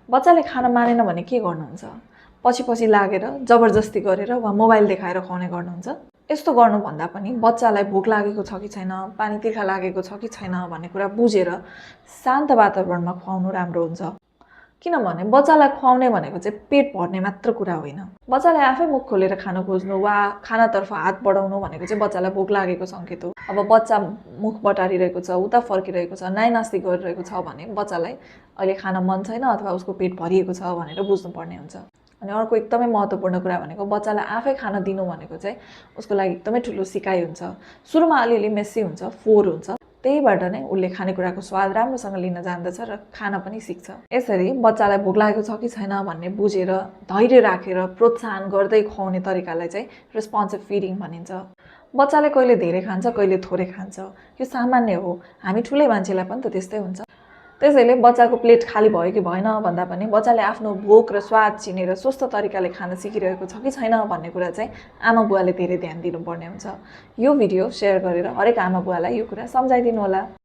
बच्चाले खान मानेन भने के गर्नुहुन्छ? पछि लागेर जबरजस्ती गरेर वा मोबाइल देखाएर खुवाउने गर्नुहुन्छ? यस्तो गर्नुभन्दा पनि बच्चालाई भोक लागेको छ कि छैन, पानी तिर्खा लागेको छ कि छैन भन्ने कुरा बुझेर शान्त वातावरणमा खुवाउनु राम्रो हुन्छ। किनभने बच्चालाई खुवाउने भनेको चाहिँ पेट भर्ने मात्र कुरा होइन। बच्चाले आफै मुख खोलेर खान खोज्नु वा खानातर्फ हात बढाउनु भनेको चाहिँ बच्चालाई भोक लागेको सङ्केत हो। अब बच्चा मुख बटारिरहेको छ, उता फर्किरहेको छ, नाइनास्ती गरिरहेको छ भने बच्चालाई अहिले खान मन छैन अथवा उसको पेट भरिएको छ भनेर बुझ्नुपर्ने हुन्छ। अनि अर्को एकदमै महत्त्वपूर्ण कुरा भनेको बच्चालाई आफै खान दिनु भनेको चाहिँ उसको लागि एकदमै ठुलो सिकाइ हुन्छ। सुरुमा अलिअलि मेस्सी हुन्छ, फोहोर हुन्छ, त्यहीबाट नै उसले खानेकुराको स्वाद राम्रोसँग लिन जान्दछ र खान पनि सिक्छ। यसरी बच्चालाई भोक लागेको छ कि छैन भन्ने बुझेर धैर्य राखेर प्रोत्साहन गर्दै खुवाउने तरिकालाई चाहिँ रेस्पोन्सिभ फिडिङ भनिन्छ। बच्चाले कहिले धेरै खान्छ, कहिले थोरै खान्छ, यो सामान्य हो। हामी ठुलै मान्छेलाई पनि त त्यस्तै हुन्छ। त्यसैले बच्चाको प्लेट खाली भयो कि भएन भन्दा पनि बच्चाले आफ्नो भोक र स्वाद चिनेर स्वस्थ तरिकाले खान सिकिरहेको छ कि छैन भन्ने कुरा चाहिँ आमा बुवाले धेरै ध्यान दिनुपर्ने हुन्छ। यो भिडियो सेयर गरेर हरेक आमा बुवालाई यो कुरा सम्झाइदिनु होला।